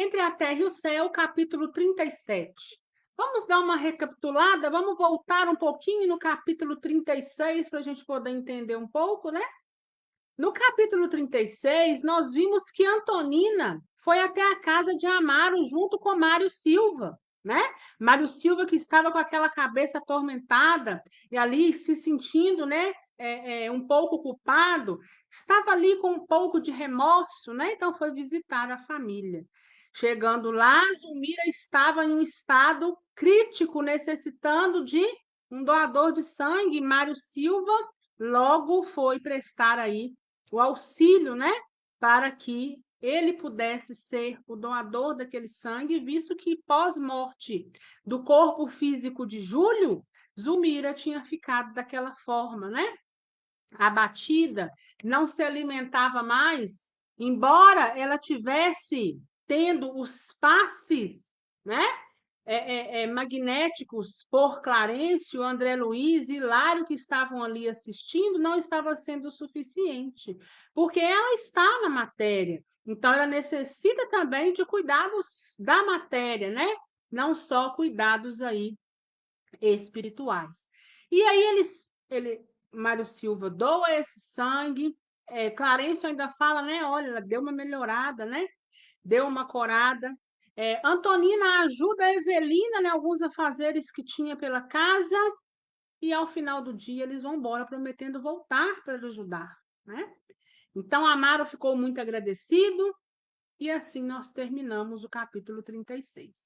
Entre a Terra e o Céu, capítulo 37. Vamos dar uma recapitulada, vamos voltar um pouquinho no capítulo 36 para a gente poder entender um pouco, né? No capítulo 36, nós vimos que Antonina foi até a casa de Amaro junto com Mário Silva, né? Mário Silva que estava com aquela cabeça atormentada e ali se sentindo, né, um pouco culpado, estava ali com um pouco de remorso, né? Então foi visitar a família. Chegando lá, Zulmira estava em um estado crítico, necessitando de um doador de sangue. Mário Silva logo foi prestar aí o auxílio, né, para que ele pudesse ser o doador daquele sangue, visto que pós-morte do corpo físico de Júlio, Zulmira tinha ficado daquela forma, né? Abatida, não se alimentava mais, embora ela tivesse tendo os passes, né? Magnéticos por Clarencio, André Luiz e Hilário que estavam ali assistindo, não estava sendo suficiente, porque ela está na matéria, então ela necessita também de cuidados da matéria, né? Não só cuidados aí espirituais. E aí Mário Silva doa esse sangue, Clarencio ainda fala, né? Olha, ela deu uma melhorada, né? Deu uma corada. Antonina ajuda a Evelina, né, alguns afazeres que tinha pela casa, e ao final do dia eles vão embora prometendo voltar para ajudar, né? Então Amaro ficou muito agradecido e assim nós terminamos o capítulo 36.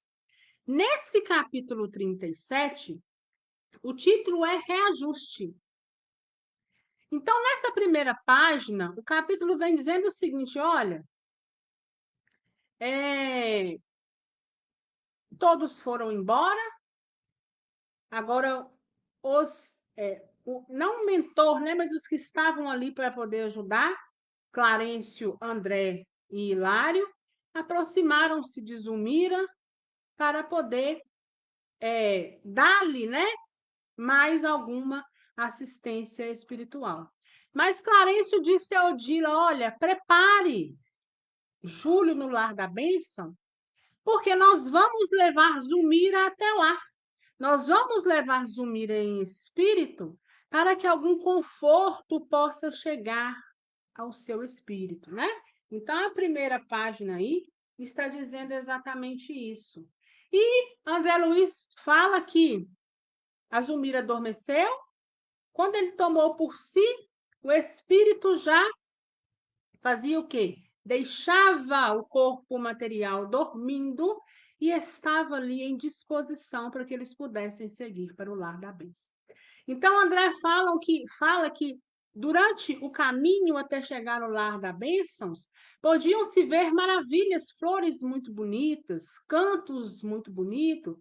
Nesse capítulo 37, o título é Reajuste. Então, nessa primeira página, o capítulo vem dizendo o seguinte: olha, todos foram embora. Agora, não o mentor, né, mas os que estavam ali para poder ajudar, Clarencio, André e Hilário, aproximaram-se de Zulmira para poder dar-lhe, né, mais alguma assistência espiritual. Mas Clarencio disse a Odila: olha, prepare Júlio no lar da bênção, porque nós vamos levar Zulmira até lá. Nós vamos levar Zulmira em espírito para que algum conforto possa chegar ao seu espírito, né? Então, a primeira página aí está dizendo exatamente isso. E André Luiz fala que a Zulmira adormeceu, quando ele tomou por si, o espírito já fazia o quê? Deixava o corpo material dormindo e estava ali em disposição para que eles pudessem seguir para o lar da bênção. Então, André fala que durante o caminho até chegar ao lar da bênçãos, podiam-se ver maravilhas, flores muito bonitas, cantos muito bonitos,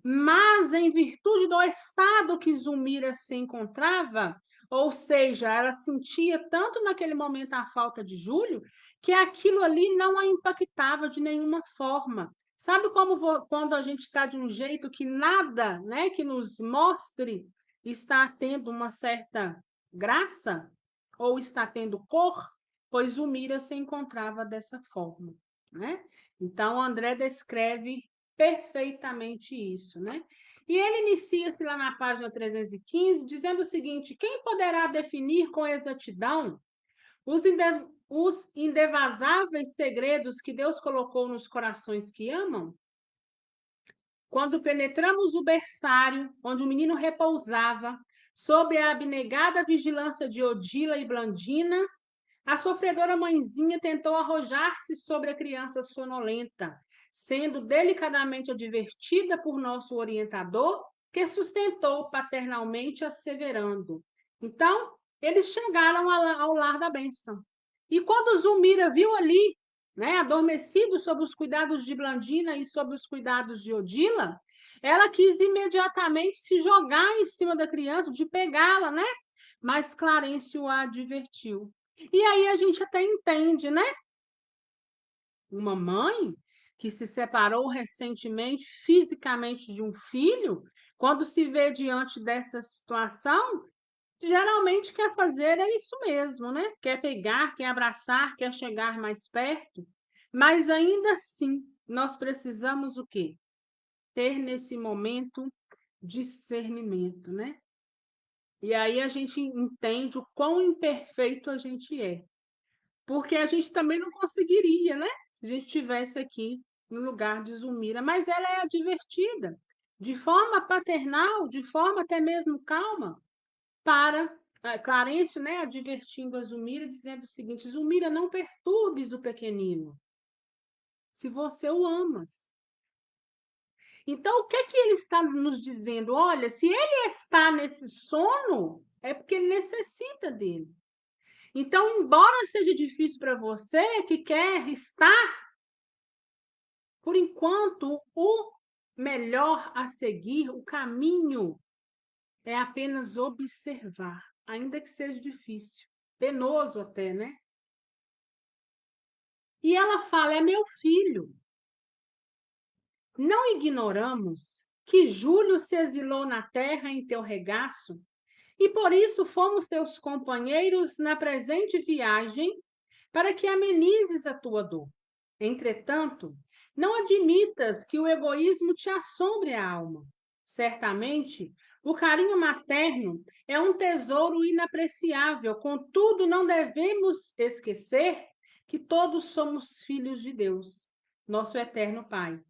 mas em virtude do estado que Zulmira se encontrava, ou seja, ela sentia tanto naquele momento a falta de Júlio, que aquilo ali não a impactava de nenhuma forma. Sabe como quando a gente está de um jeito que nada, né, que nos mostre está tendo uma certa graça ou está tendo cor? Pois Zulmira se encontrava dessa forma, né? Então, André descreve perfeitamente isso, né? E ele inicia-se lá na página 315, dizendo o seguinte: quem poderá definir com exatidão os indevasáveis segredos que Deus colocou nos corações que amam? Quando penetramos o berçário, onde o menino repousava, sob a abnegada vigilância de Odila e Blandina, a sofredora mãezinha tentou arrojar-se sobre a criança sonolenta, sendo delicadamente advertida por nosso orientador, que sustentou paternalmente, asseverando. Então, eles chegaram ao lar da bênção. E quando Zulmira viu ali, né, adormecido sob os cuidados de Blandina e sob os cuidados de Odila, ela quis imediatamente se jogar em cima da criança, de pegá-la, né? Mas Clarencio a advertiu. E aí a gente até entende, né? Uma mãe que se separou recentemente fisicamente de um filho, quando se vê diante dessa situação, geralmente quer fazer é isso mesmo, né? Quer pegar, quer abraçar, quer chegar mais perto, mas ainda assim nós precisamos o quê? Ter nesse momento discernimento, né? E aí a gente entende o quão imperfeito a gente é. Porque a gente também não conseguiria, né? Se a gente estivesse aqui no lugar de Zulmira. Mas ela é advertida, de forma paternal, de forma até mesmo calma, para Clarencio, né, advertindo a Zulmira, dizendo o seguinte: Zulmira, não perturbes o pequenino, se você o amas. Então, o que que ele está nos dizendo? Olha, se ele está nesse sono, é porque ele necessita dele. Então, embora seja difícil para você que quer estar, por enquanto, o melhor a seguir, o caminho, é apenas observar, ainda que seja difícil, penoso até, né? E ela fala: é meu filho. Não ignoramos que Júlio se exilou na terra em teu regaço, e por isso fomos teus companheiros na presente viagem, para que amenizes a tua dor. Entretanto, não admitas que o egoísmo te assombre a alma. Certamente, o carinho materno é um tesouro inapreciável, contudo, não devemos esquecer que todos somos filhos de Deus, nosso eterno Pai.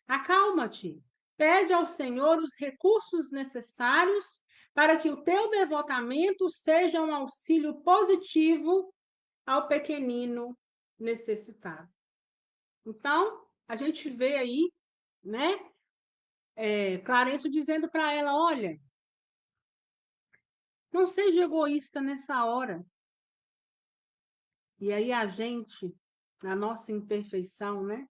Acalma-te, pede ao Senhor os recursos necessários para que o teu devotamento seja um auxílio positivo ao pequenino necessitado. Então, a gente vê aí, né, Clarencio dizendo para ela: olha, não seja egoísta nessa hora. E aí a gente, na nossa imperfeição, né,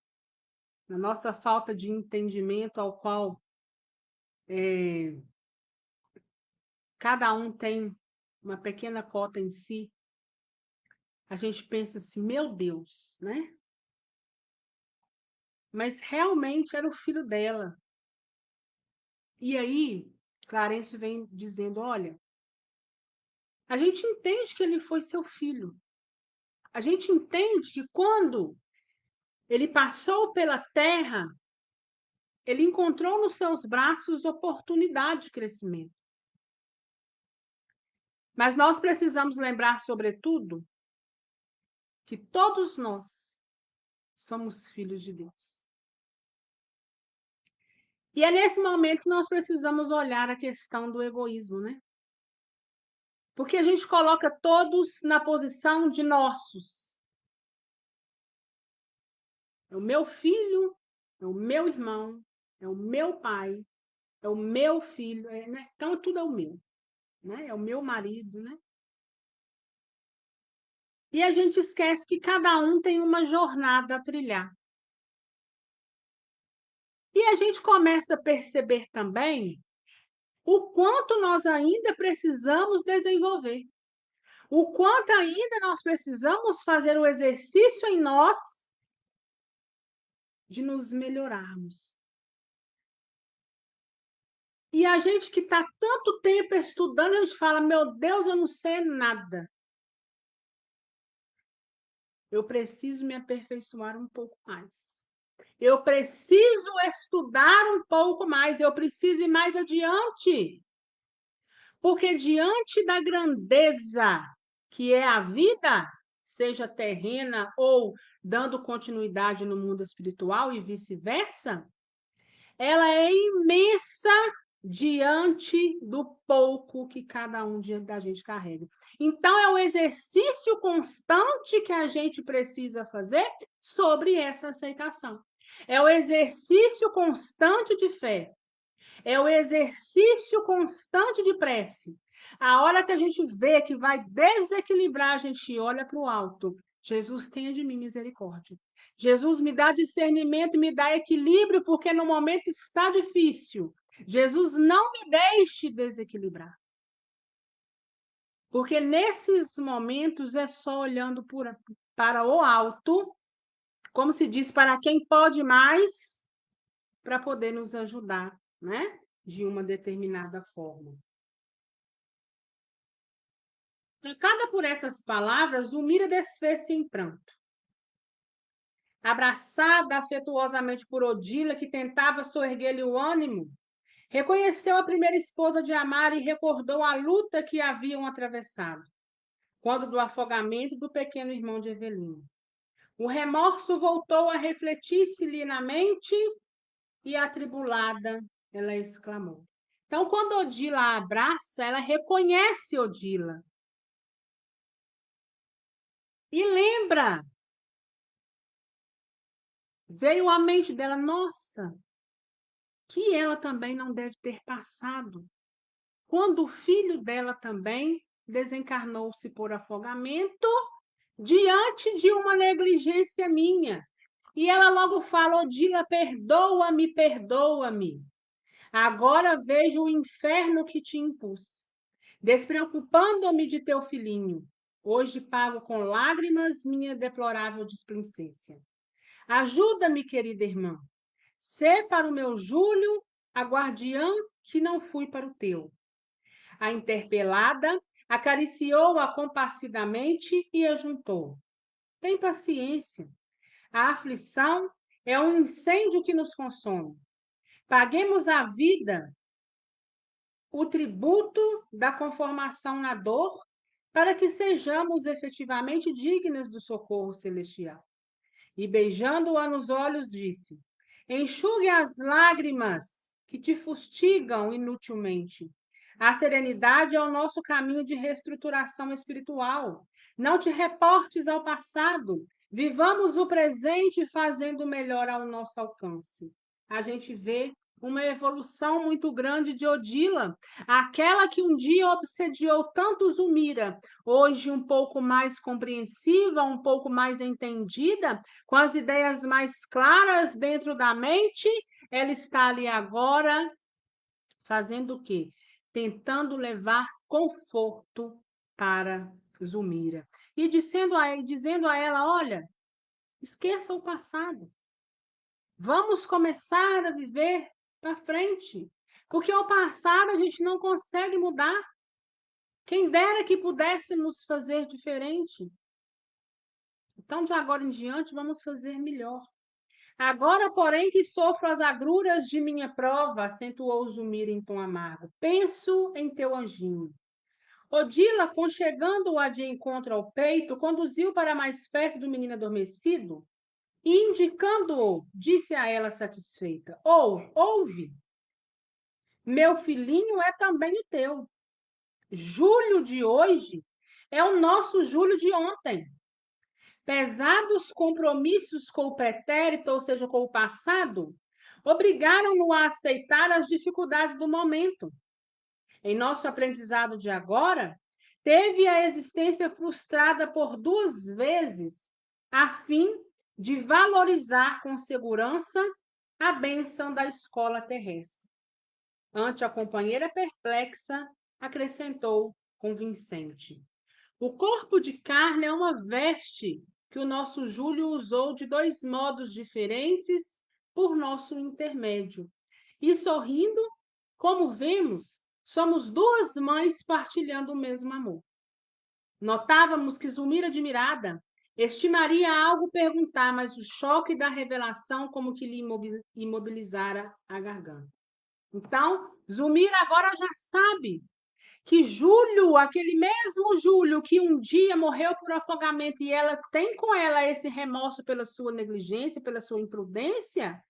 na nossa falta de entendimento ao qual cada um tem uma pequena cota em si, a gente pensa assim: meu Deus, né? Mas realmente era o filho dela. E aí, Clarencio vem dizendo: olha, a gente entende que ele foi seu filho. A gente entende que quando ele passou pela terra, ele encontrou nos seus braços oportunidade de crescimento. Mas nós precisamos lembrar, sobretudo, que todos nós somos filhos de Deus. E é nesse momento que nós precisamos olhar a questão do egoísmo, né? Porque a gente coloca todos na posição de nossos. É o meu filho, é o meu irmão, é o meu pai, é o meu filho, né? Então tudo é o meu, né? É o meu marido, né? E a gente esquece que cada um tem uma jornada a trilhar. E a gente começa a perceber também o quanto nós ainda precisamos desenvolver, o quanto ainda nós precisamos fazer o exercício em nós de nos melhorarmos. E a gente que está tanto tempo estudando, a gente fala: meu Deus, eu não sei nada. Eu preciso me aperfeiçoar um pouco mais. Eu preciso estudar um pouco mais, eu preciso ir mais adiante. Porque diante da grandeza que é a vida, seja terrena ou dando continuidade no mundo espiritual e vice-versa, ela é imensa diante do pouco que cada um da gente carrega. Então, é o exercício constante que a gente precisa fazer sobre essa aceitação. É o exercício constante de fé. É o exercício constante de prece. A hora que a gente vê que vai desequilibrar, a gente olha para o alto. Jesus, tenha de mim misericórdia. Jesus, me dá discernimento, me dá equilíbrio, porque no momento está difícil. Jesus, não me deixe desequilibrar. Porque nesses momentos é só olhando para o alto, como se diz, para quem pode mais, para poder nos ajudar, né? De uma determinada forma. Tocada por essas palavras, Zulmira desfez-se em pranto. abraçada afetuosamente por Odila, que tentava soerguer-lhe o ânimo, reconheceu a primeira esposa de Amaro e recordou a luta que haviam atravessado, quando do afogamento do pequeno irmão de Evelino. O remorso voltou a refletir-se-lhe na mente e, atribulada, ela exclamou. Então, quando Odila a abraça, ela reconhece Odila. E lembra, veio à mente dela, nossa, que ela também não deve ter passado. Quando o filho dela também desencarnou-se por afogamento, diante de uma negligência minha. E ela logo fala, Odila, perdoa-me, perdoa-me. Agora vejo o inferno que te impus, despreocupando-me de teu filhinho. Hoje pago com lágrimas minha deplorável displicência. Ajuda-me, querida irmã. Sê para o meu Júlio a guardiã que não fui para o teu. A interpelada acariciou-a compassidamente e ajuntou. Tem paciência. A aflição é um incêndio que nos consome. Paguemos a vida o tributo da conformação na dor para que sejamos efetivamente dignas do socorro celestial. E beijando-a nos olhos, disse: enxugue as lágrimas que te fustigam inutilmente. A serenidade é o nosso caminho de reestruturação espiritual. Não te reportes ao passado. Vivamos o presente fazendo o melhor ao nosso alcance. A gente vê uma evolução muito grande de Odila, aquela que um dia obsediou tanto Zulmira, hoje um pouco mais compreensiva, um pouco mais entendida, com as ideias mais claras dentro da mente, ela está ali agora fazendo o quê? Tentando levar conforto para Zulmira. E dizendo a ela, olha, esqueça o passado. Vamos começar a viver para frente. Porque o passado a gente não consegue mudar. Quem dera que pudéssemos fazer diferente. Então, de agora em diante, vamos fazer melhor. Agora, porém, que sofro as agruras de minha prova, acentuou Zulmira em tom amargo. Penso em teu anjinho. Odila, conchegando-a de encontro ao peito, conduziu para mais perto do menino adormecido e, indicando-o, disse a ela satisfeita: ouve, meu filhinho é também o teu. Julho de hoje é o nosso julho de ontem. Pesados compromissos com o pretérito, ou seja, com o passado, obrigaram-no a aceitar as dificuldades do momento. Em nosso aprendizado de agora, teve a existência frustrada por 2 vezes, a fim de valorizar com segurança a bênção da escola terrestre. Ante a companheira perplexa, acrescentou convincente: o corpo de carne é uma veste que o nosso Júlio usou de 2 modos diferentes por nosso intermédio. E sorrindo, como vemos, somos 2 mães partilhando o mesmo amor. Notávamos que Zulmira, admirada, estimaria algo perguntar, mas o choque da revelação como que lhe imobilizara a garganta. Então, Zulmira agora já sabe que Júlio, aquele mesmo Júlio que um dia morreu por afogamento e ela tem com ela esse remorso pela sua negligência, pela sua imprudência,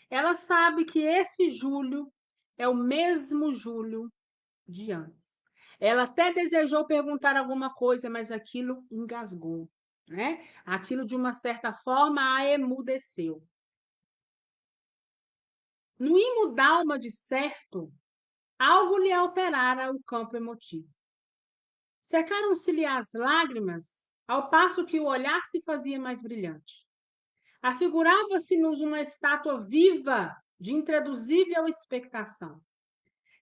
ela sabe que esse Júlio é o mesmo Júlio de antes. Ela até desejou perguntar alguma coisa, mas aquilo engasgou, né? Aquilo, de uma certa forma, a emudeceu. No imo d'alma, de certo, algo lhe alterara o campo emotivo. Secaram-se-lhe as lágrimas, ao passo que o olhar se fazia mais brilhante. Afigurava-se-nos uma estátua viva, de intraduzível expectação.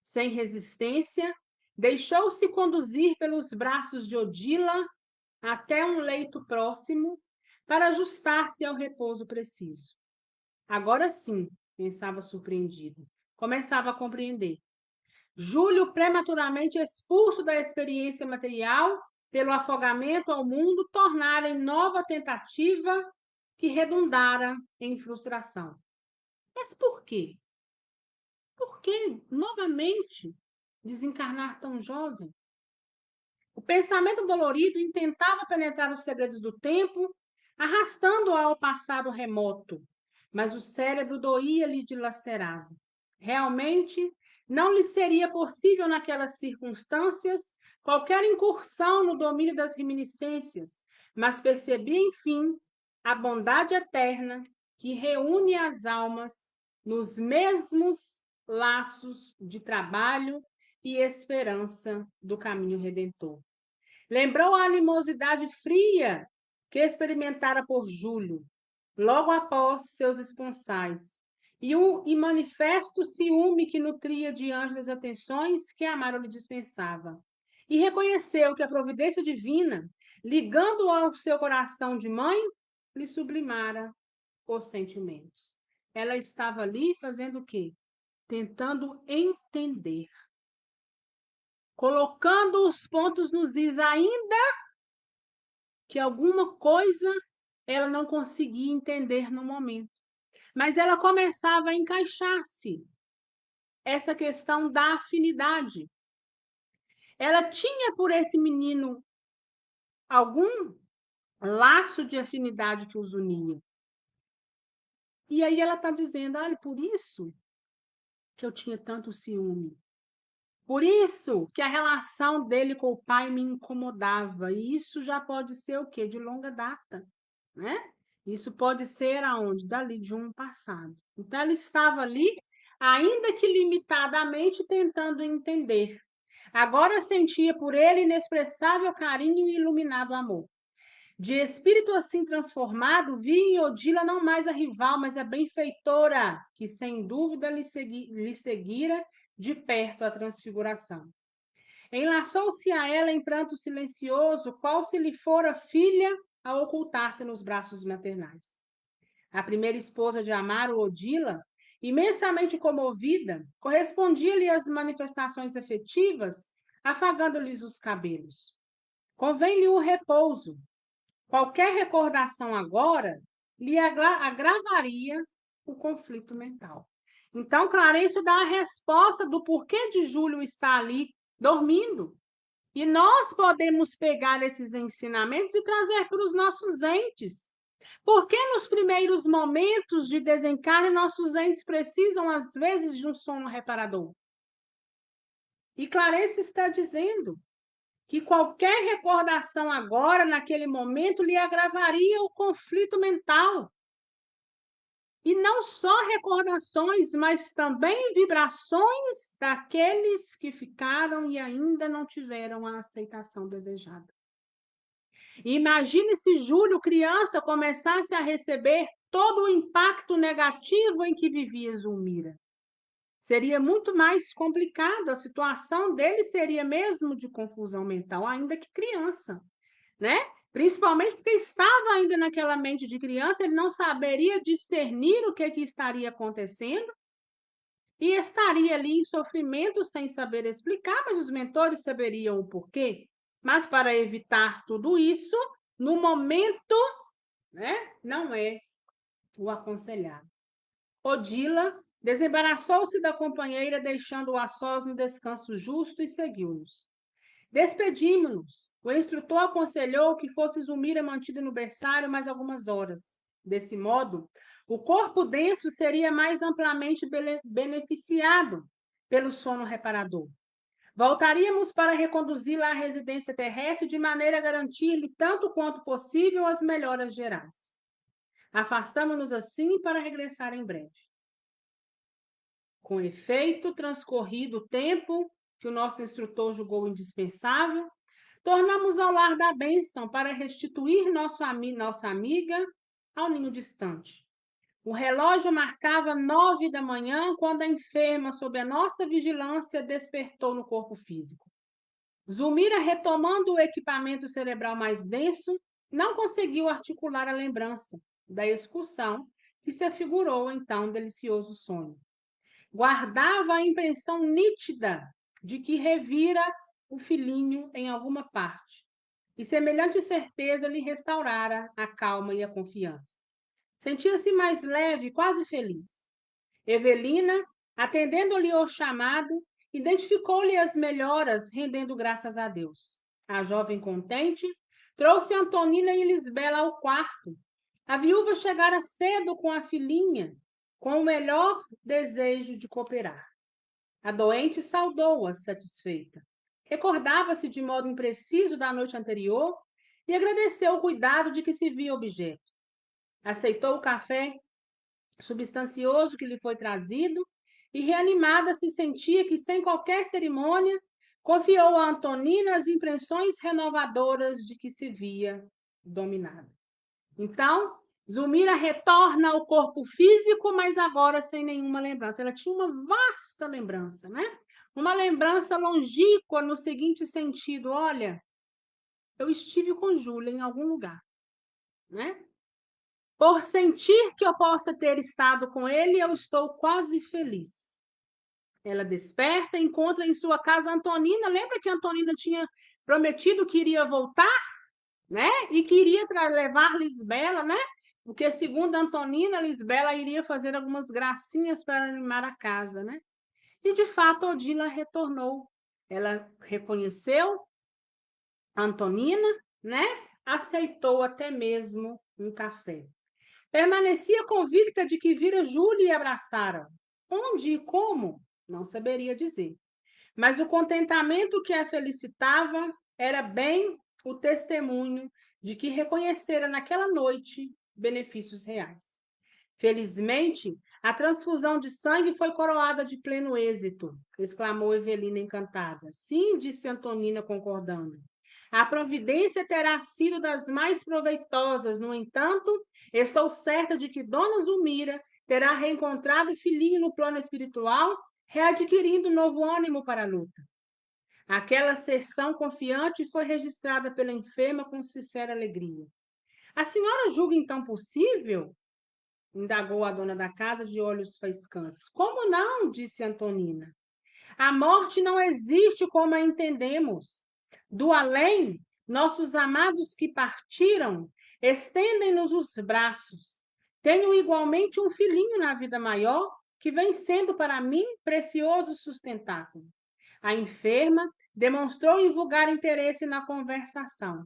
Sem resistência, deixou-se conduzir pelos braços de Odila até um leito próximo para ajustar-se ao repouso preciso. Agora sim, pensava surpreendido, começava a compreender. Júlio, prematuramente expulso da experiência material pelo afogamento ao mundo, tornara em nova tentativa que redundara em frustração. Mas por quê? Por que, novamente, desencarnar tão jovem? O pensamento dolorido intentava penetrar os segredos do tempo, arrastando-o ao passado remoto, mas o cérebro doía-lhe dilacerado. Realmente, não lhe seria possível, naquelas circunstâncias, qualquer incursão no domínio das reminiscências, mas percebia, enfim, a bondade eterna que reúne as almas nos mesmos laços de trabalho e esperança do caminho redentor. Lembrou a animosidade fria que experimentara por Júlio, logo após seus esponsais, e manifesto ciúme que nutria diante das atenções que Amaro lhe dispensava. E reconheceu que a providência divina, ligando-o ao seu coração de mãe, lhe sublimara os sentimentos. Ela estava ali fazendo o quê? Tentando entender, colocando os pontos nos is, ainda que alguma coisa ela não conseguia entender no momento. Mas ela começava a encaixar-se essa questão da afinidade. Ela tinha por esse menino algum laço de afinidade que os unia. E aí ela está dizendo, olha, por isso que eu tinha tanto ciúme. Por isso que a relação dele com o pai me incomodava. E isso já pode ser o quê? De longa data, né? Isso pode ser aonde? Dali de um passado. Então, ela estava ali, ainda que limitadamente, tentando entender. Agora sentia por ele inexpressável carinho e iluminado amor. De espírito assim transformado, vi em Odila não mais a rival, mas a benfeitora, que sem dúvida lhe seguira de perto a transfiguração. Enlaçou-se a ela em pranto silencioso, qual se lhe fora filha a ocultar-se nos braços maternais. A primeira esposa de Amaro, Odila, imensamente comovida, correspondia-lhe às manifestações efetivas, afagando-lhes os cabelos. Convém-lhe o repouso. Qualquer recordação agora lhe agravaria o conflito mental. Então, Clarencio dá a resposta do porquê de Júlio estar ali dormindo. E nós podemos pegar esses ensinamentos e trazer para os nossos entes. Porque nos primeiros momentos de desencarne, nossos entes precisam, às vezes, de um sono reparador. E Clarice está dizendo que qualquer recordação agora, naquele momento, lhe agravaria o conflito mental. E não só recordações, mas também vibrações daqueles que ficaram e ainda não tiveram a aceitação desejada. Imagine se Júlio, criança, começasse a receber todo o impacto negativo em que vivia Zulmira. Seria muito mais complicado, a situação dele seria mesmo de confusão mental, ainda que criança, né? Principalmente porque estava ainda naquela mente de criança, ele não saberia discernir o que estaria acontecendo e estaria ali em sofrimento sem saber explicar, mas os mentores saberiam o porquê. Mas para evitar tudo isso, no momento, né, não é o aconselhado. Odila desembaraçou-se da companheira, deixando-o a sós no descanso justo, e seguiu-nos. Despedimos-nos. O instrutor aconselhou que fosse Zulmira mantida no berçário mais algumas horas. Desse modo, o corpo denso seria mais amplamente beneficiado pelo sono reparador. Voltaríamos para reconduzi-la à residência terrestre de maneira a garantir-lhe, tanto quanto possível, as melhoras gerais. Afastamos-nos assim para regressar em breve. Com efeito, transcorrido o tempo que o nosso instrutor julgou indispensável, tornamos ao lar da bênção para restituir nossa amiga ao ninho distante. O relógio marcava 9 da manhã quando a enferma, sob a nossa vigilância, despertou no corpo físico. Zulmira, retomando o equipamento cerebral mais denso, não conseguiu articular a lembrança da excursão que se afigurou então um delicioso sonho. Guardava a impressão nítida de que revira o filhinho em alguma parte, e semelhante certeza lhe restaurara a calma e a confiança. Sentia-se mais leve, quase feliz. Evelina, atendendo-lhe o chamado, identificou-lhe as melhoras, rendendo graças a Deus. A jovem contente trouxe Antonina e Lisbela ao quarto. A viúva chegara cedo com a filhinha, com o melhor desejo de cooperar. A doente saudou-a satisfeita. Recordava-se de modo impreciso da noite anterior e agradeceu o cuidado de que se via objeto. Aceitou o café substancioso que lhe foi trazido e, reanimada, se sentia que, sem qualquer cerimônia, confiou a Antonina as impressões renovadoras de que se via dominada. Então, Zulmira retorna ao corpo físico, mas agora sem nenhuma lembrança. Ela tinha uma vasta lembrança, né? Uma lembrança longínqua no seguinte sentido: olha, eu estive com Júlia em algum lugar, né? Por sentir que eu possa ter estado com ele, eu estou quase feliz. Ela desperta, encontra em sua casa Antonina. Lembra que Antonina tinha prometido que iria voltar, né? E queria levar Lisbela, né? Porque, segundo Antonina, Lisbela iria fazer algumas gracinhas para animar a casa, né? E, de fato, Odila retornou. Ela reconheceu Antonina, né? Aceitou até mesmo um café. Permanecia convicta de que vira Júlia e abraçaram. Onde e como? Não saberia dizer. Mas o contentamento que a felicitava era bem o testemunho de que reconhecera naquela noite benefícios reais. Felizmente, a transfusão de sangue foi coroada de pleno êxito, exclamou Evelina encantada. Sim, disse Antonina, concordando. A providência terá sido das mais proveitosas, no entanto, estou certa de que Dona Zulmira terá reencontrado o filhinho no plano espiritual, readquirindo novo ânimo para a luta. Aquela sessão confiante foi registrada pela enferma com sincera alegria. A senhora julga então possível? Indagou a dona da casa de olhos faiscantes. Como não? Disse Antonina. A morte não existe como a entendemos. Do além, nossos amados que partiram estendem-nos os braços. Tenho igualmente um filhinho na vida maior que vem sendo para mim precioso sustentáculo. A enferma demonstrou invulgar interesse na conversação.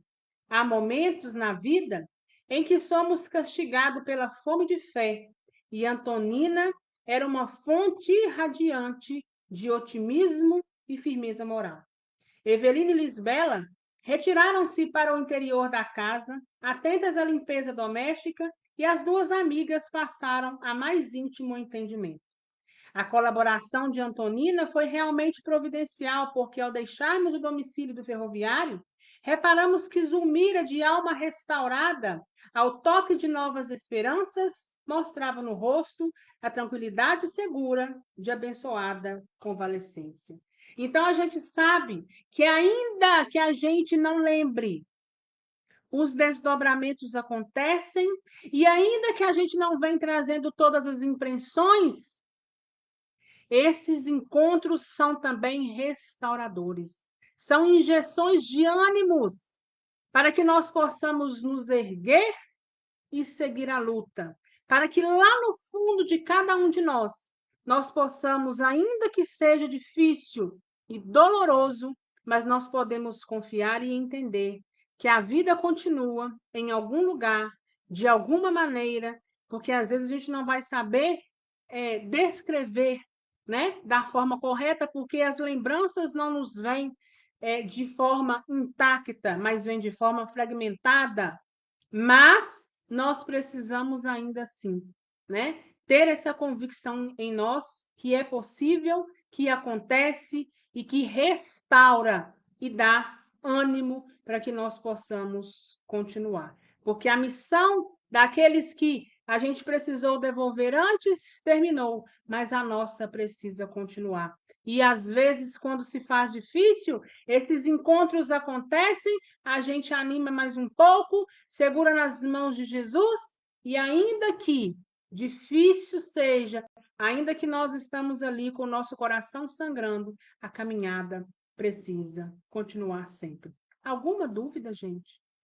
Há momentos na vida em que somos castigados pela fome de fé, e Antonina era uma fonte radiante de otimismo e firmeza moral. Evelina e Lisbela retiraram-se para o interior da casa, atentas à limpeza doméstica, e as duas amigas passaram a mais íntimo entendimento. A colaboração de Antonina foi realmente providencial, porque ao deixarmos o domicílio do ferroviário, reparamos que Zulmira, de alma restaurada, ao toque de novas esperanças, mostrava no rosto a tranquilidade segura de abençoada convalescência. Então a gente sabe que ainda que a gente não lembre, os desdobramentos acontecem, e ainda que a gente não venha trazendo todas as impressões, esses encontros são também restauradores. São injeções de ânimos para que nós possamos nos erguer e seguir a luta. Para que lá no fundo de cada um de nós possamos, ainda que seja difícil e doloroso, mas nós podemos confiar e entender que a vida continua em algum lugar, de alguma maneira, porque às vezes a gente não vai saber descrever, né, da forma correta, porque as lembranças não nos vêm de forma intacta, mas vêm de forma fragmentada. Mas nós precisamos ainda assim, né, ter essa convicção em nós que é possível, que acontece e que restaura e dá ânimo para que nós possamos continuar. Porque a missão daqueles que a gente precisou devolver antes terminou, mas a nossa precisa continuar. E às vezes, quando se faz difícil, esses encontros acontecem, a gente anima mais um pouco, segura nas mãos de Jesus, e ainda que difícil seja, ainda que nós estamos ali com o nosso coração sangrando, a caminhada precisa continuar sempre. Alguma dúvida, gente?